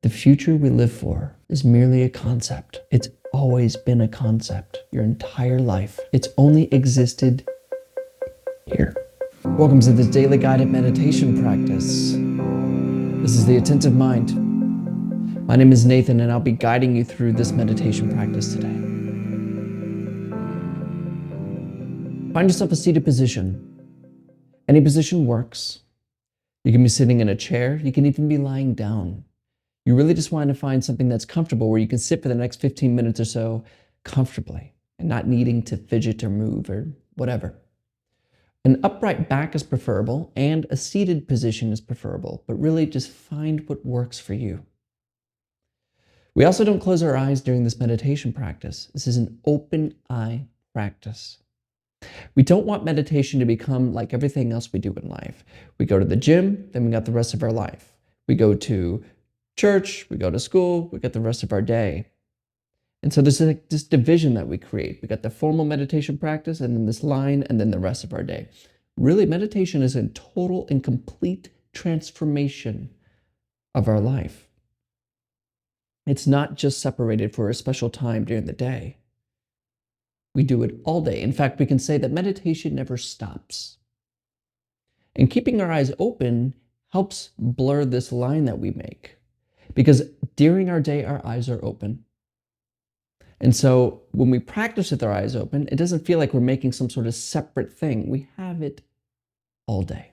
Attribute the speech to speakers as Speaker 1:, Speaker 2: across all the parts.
Speaker 1: The future we live for is merely a concept. It's always been a concept your entire life. It's only existed here. Welcome to this daily guided meditation practice. This is the Attentive Mind. My name is Nathan, and I'll be guiding you through this meditation practice today. Find yourself a seated position. Any position works. You can be sitting in a chair. You can even be lying down. You really just want to find something that's comfortable where you can sit for the next 15 minutes or so comfortably and not needing to fidget or move or whatever. An upright back is preferable and a seated position is preferable, but really just find what works for you. We also don't close our eyes during this meditation practice. This is an open eye practice. We don't want meditation to become like everything else we do in life. We go to the gym, then we got the rest of our life. We go to church, we go to school, we got the rest of our day. And so there's this division that we create. We got the formal meditation practice and then this line and then the rest of our day. Really, meditation is a total and complete transformation of our life. It's not just separated for a special time during the day. We do it all day. In fact, we can say that meditation never stops. And keeping our eyes open helps blur this line that we make. Because during our day, our eyes are open. And so when we practice with our eyes open, it doesn't feel like we're making some sort of separate thing. We have it all day.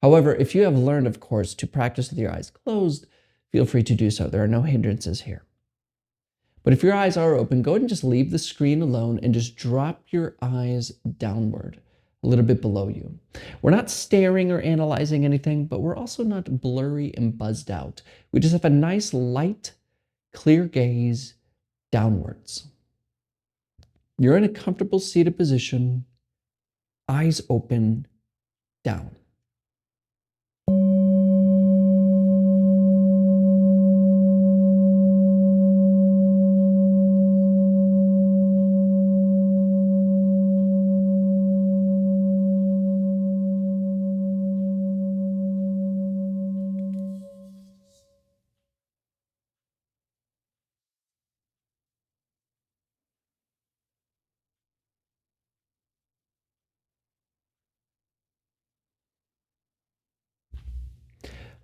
Speaker 1: However, if you have learned, of course, to practice with your eyes closed, feel free to do so. There are no hindrances here. But if your eyes are open, go ahead and just leave the screen alone and just drop your eyes downward, a little bit below you. We're not staring or analyzing anything, but we're also not blurry and buzzed out. We just have a nice, light, clear gaze downwards. You're in a comfortable seated position, eyes open, down.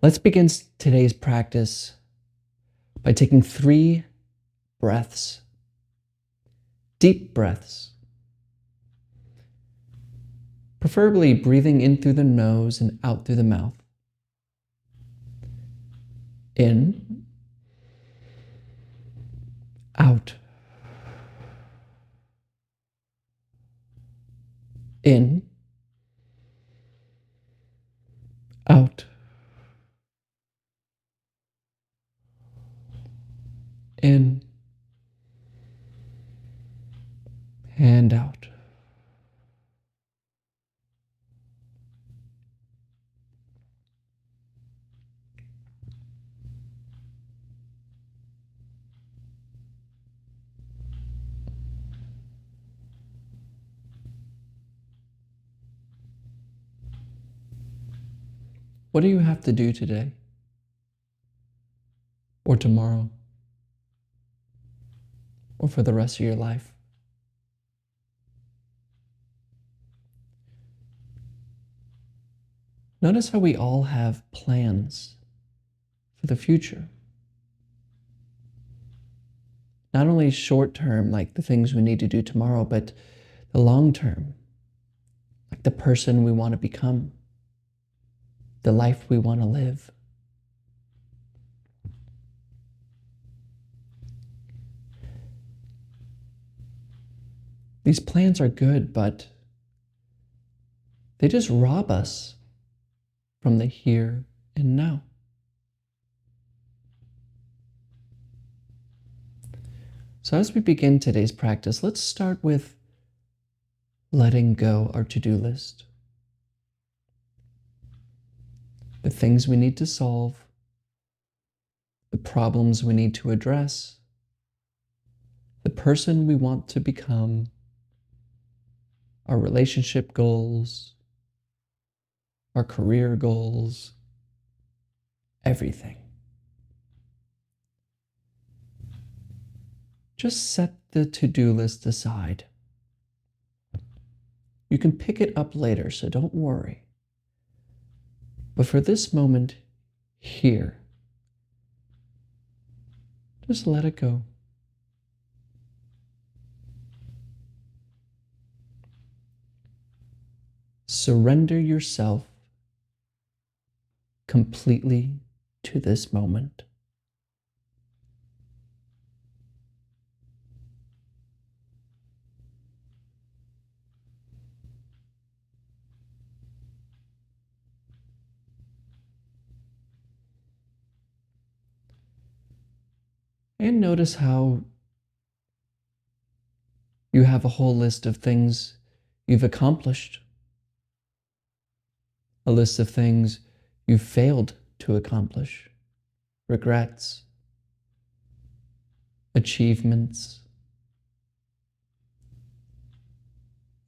Speaker 1: Let's begin today's practice by taking 3 breaths, deep breaths, preferably breathing in through the nose and out through the mouth. In, out, in, out, in, and out. What do you have to do today or tomorrow or for the rest of your life? Notice how we all have plans for the future. Not only short term, like the things we need to do tomorrow, but the long term, like the person we want to become, the life we want to live. These plans are good, but they just rob us from the here and now. So as we begin today's practice, let's start with letting go our to-do list. The things we need to solve, the problems we need to address, the person we want to become, our relationship goals, our career goals, everything. Just set the to-do list aside. You can pick it up later, so don't worry. But for this moment here, just let it go. Surrender yourself completely to this moment. And notice how you have a whole list of things you've accomplished, a list of things you've failed to accomplish, regrets, achievements.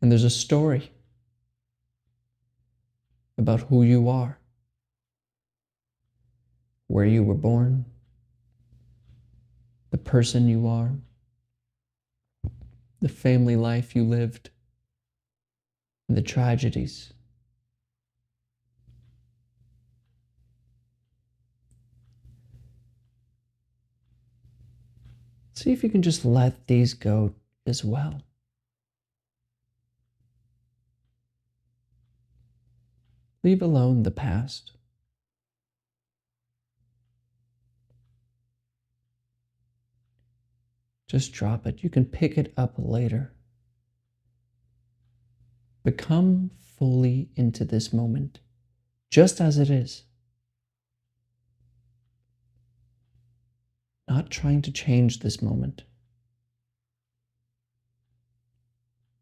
Speaker 1: And there's a story about who you are, where you were born, the person you are, the family life you lived, and the tragedies. See if you can just let these go as well. Leave alone the past. Just drop it. You can pick it up later. Become fully into this moment, just as it is. Not trying to change this moment,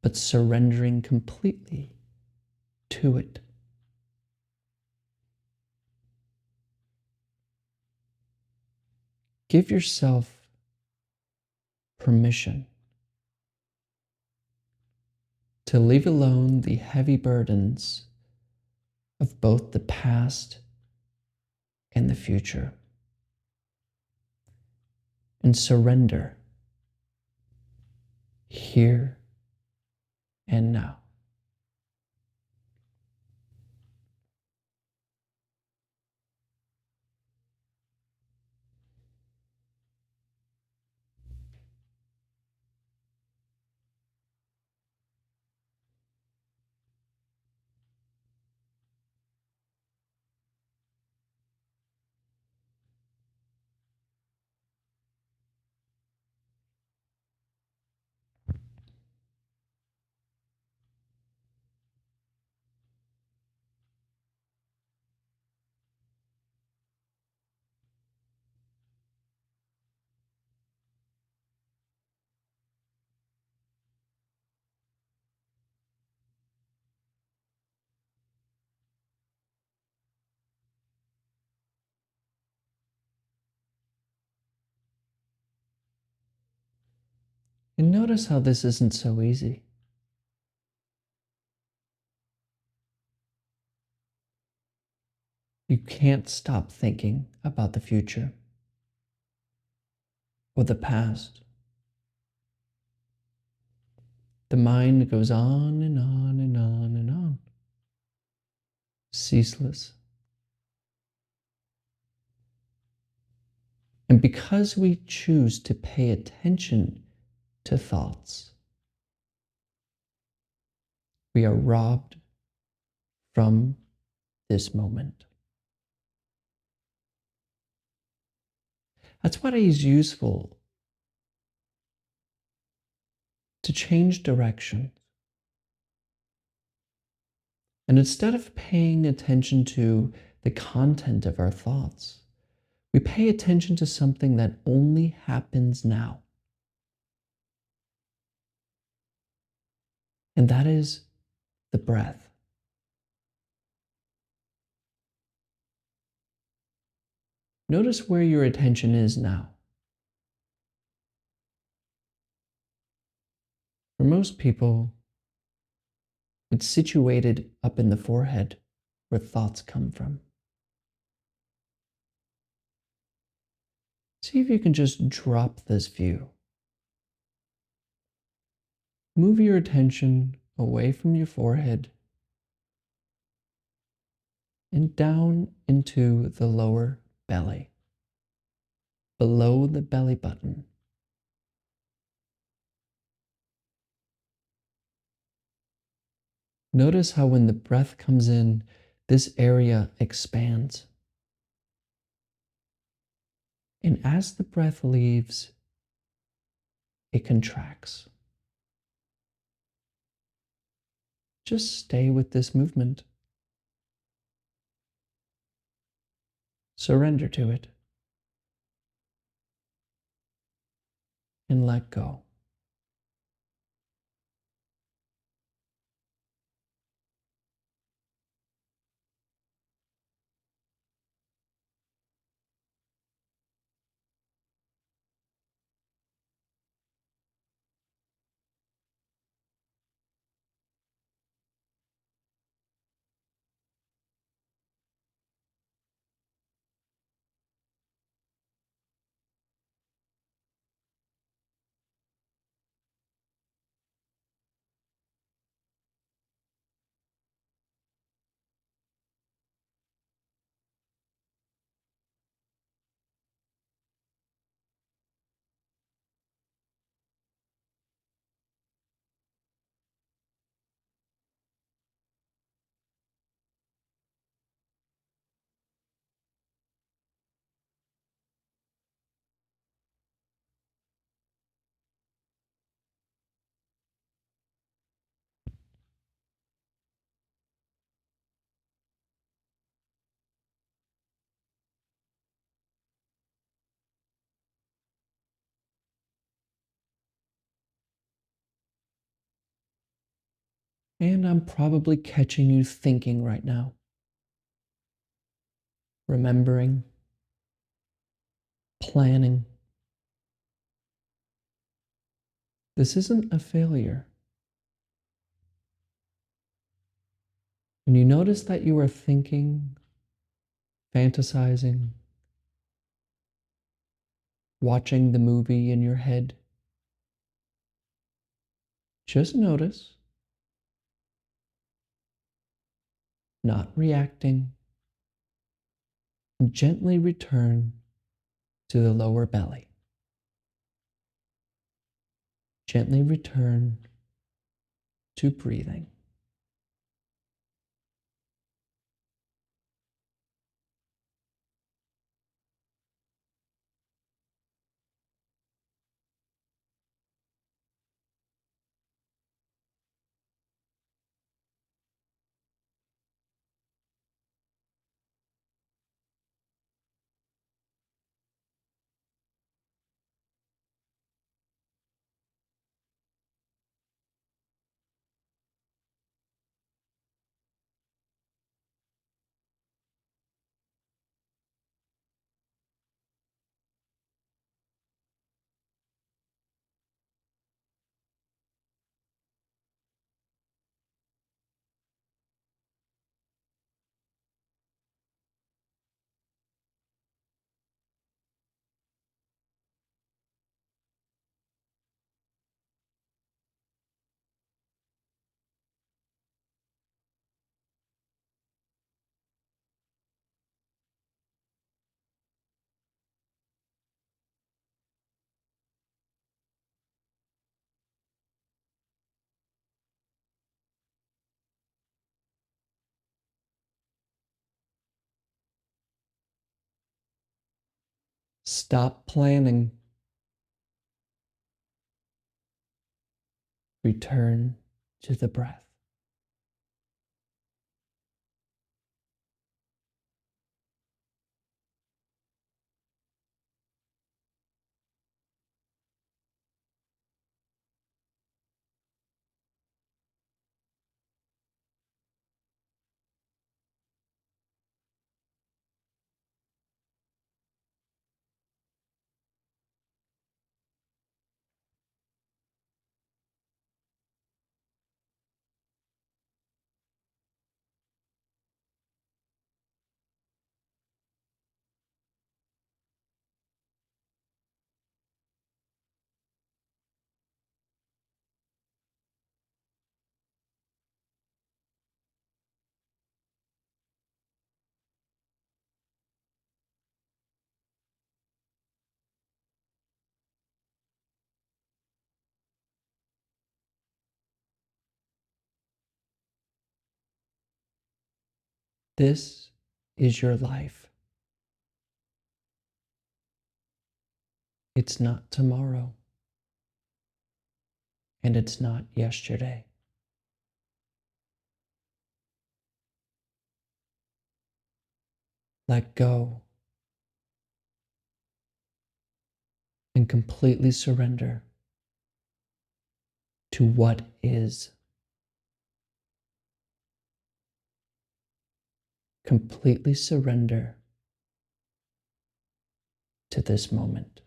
Speaker 1: but surrendering completely to it. Give yourself permission to leave alone the heavy burdens of both the past and the future, and surrender here and now. And notice how this isn't so easy. You can't stop thinking about the future or the past. The mind goes on and on and on and on, ceaseless. And because we choose to pay attention to thoughts, we are robbed from this moment. That's why it is useful to change direction. And instead of paying attention to the content of our thoughts, we pay attention to something that only happens now. And that is the breath. Notice where your attention is now. For most people, it's situated up in the forehead where thoughts come from. See if you can just drop this view Move your attention away from your forehead and down into the lower belly, below the belly button. Notice how when the breath comes in, this area expands. And as the breath leaves, it contracts. Just stay with this movement. Surrender to it and let go. And I'm probably catching you thinking right now, remembering, planning. This isn't a failure. When you notice that you are thinking, fantasizing, watching the movie in your head, just notice, not reacting, and gently return to the lower belly. Gently return to breathing. Stop planning. Return to the breath. This is your life. It's not tomorrow. And it's not yesterday. Let go and completely surrender to what is. Completely surrender to this moment.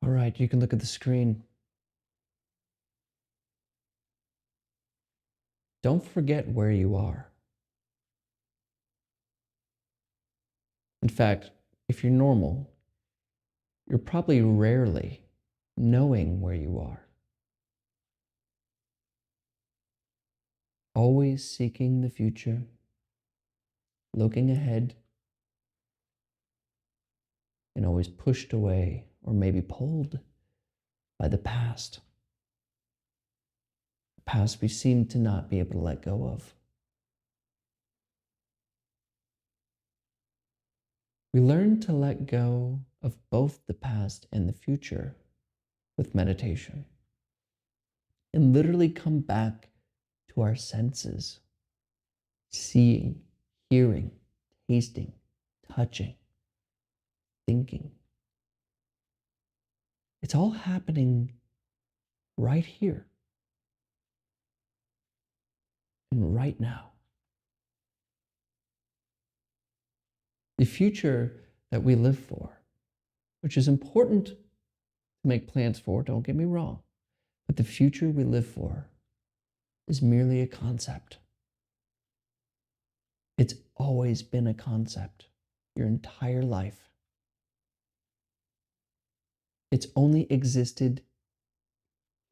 Speaker 1: All right, you can look at the screen. Don't forget where you are. In fact, if you're normal, you're probably rarely knowing where you are. Always seeking the future, looking ahead, and always pushed away or maybe pulled by the past. The past we seem to not be able to let go of. We learn to let go of both the past and the future with meditation and literally come back to our senses, seeing, hearing, tasting, touching, thinking. It's all happening right here and right now. The future that we live for, which is important to make plans for, don't get me wrong, but the future we live for is merely a concept. It's always been a concept your entire life. It's only existed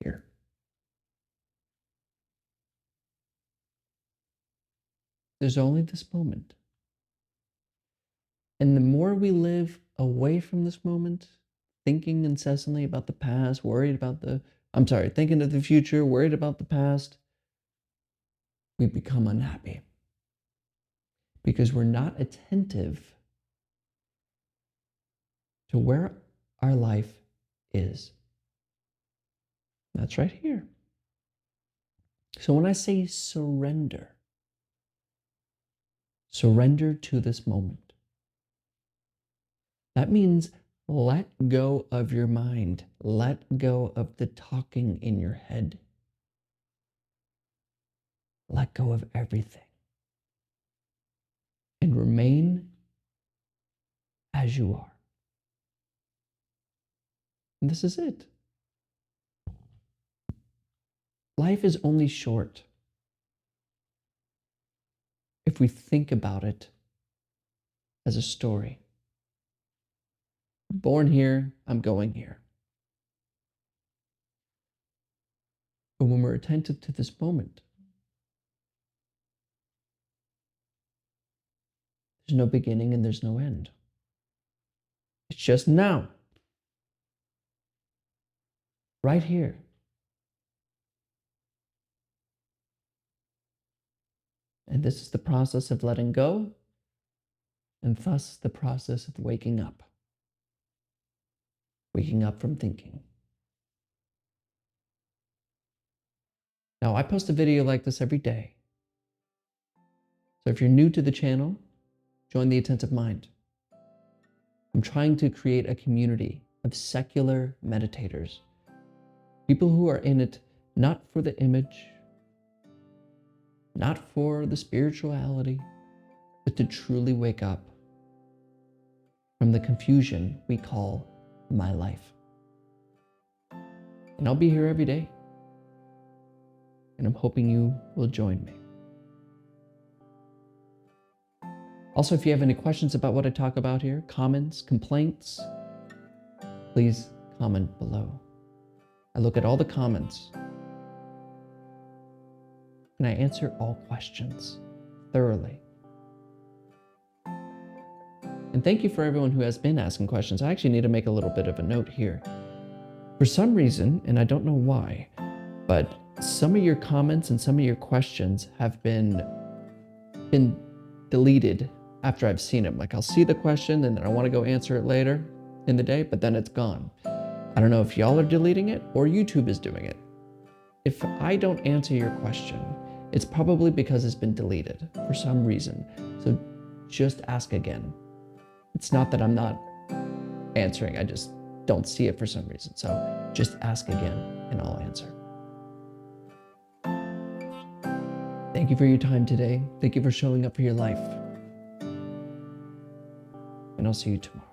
Speaker 1: here. There's only this moment. And the more we live away from this moment, thinking incessantly about the past, thinking of the future, worried about the past, we become unhappy because we're not attentive to where our life is. That's right here. So when I say surrender, surrender to this moment. That means let go of your mind. Let go of the talking in your head. Let go of everything. And remain as you are. And this is it. Life is only short. if we think about it as a story. Born here, I'm going here. But when we're attentive to this moment, there's no beginning and there's no end. It's just now. Right here. And this is the process of letting go, and thus the process of waking up. Waking up from thinking. Now, I post a video like this every day. So if you're new to the channel, join the Attentive Mind. I'm trying to create a community of secular meditators. People who are in it not for the image, not for the spirituality, but to truly wake up from the confusion we call my life. And I'll be here every day. And I'm hoping you will join me. Also, if you have any questions about what I talk about here, comments, complaints, please comment below. I look at all the comments and I answer all questions thoroughly. And thank you for everyone who has been asking questions. I actually need to make a little bit of a note here. For some reason, and I don't know why, but some of your comments and some of your questions have been deleted after I've seen them. Like I'll see the question and then I want to go answer it later in the day, but then it's gone. I don't know if y'all are deleting it or YouTube is doing it. If I don't answer your question, it's probably because it's been deleted for some reason. So just ask again. It's not that I'm not answering, I just don't see it for some reason. So just ask again and I'll answer. Thank you for your time today. Thank you for showing up for your life. And I'll see you tomorrow.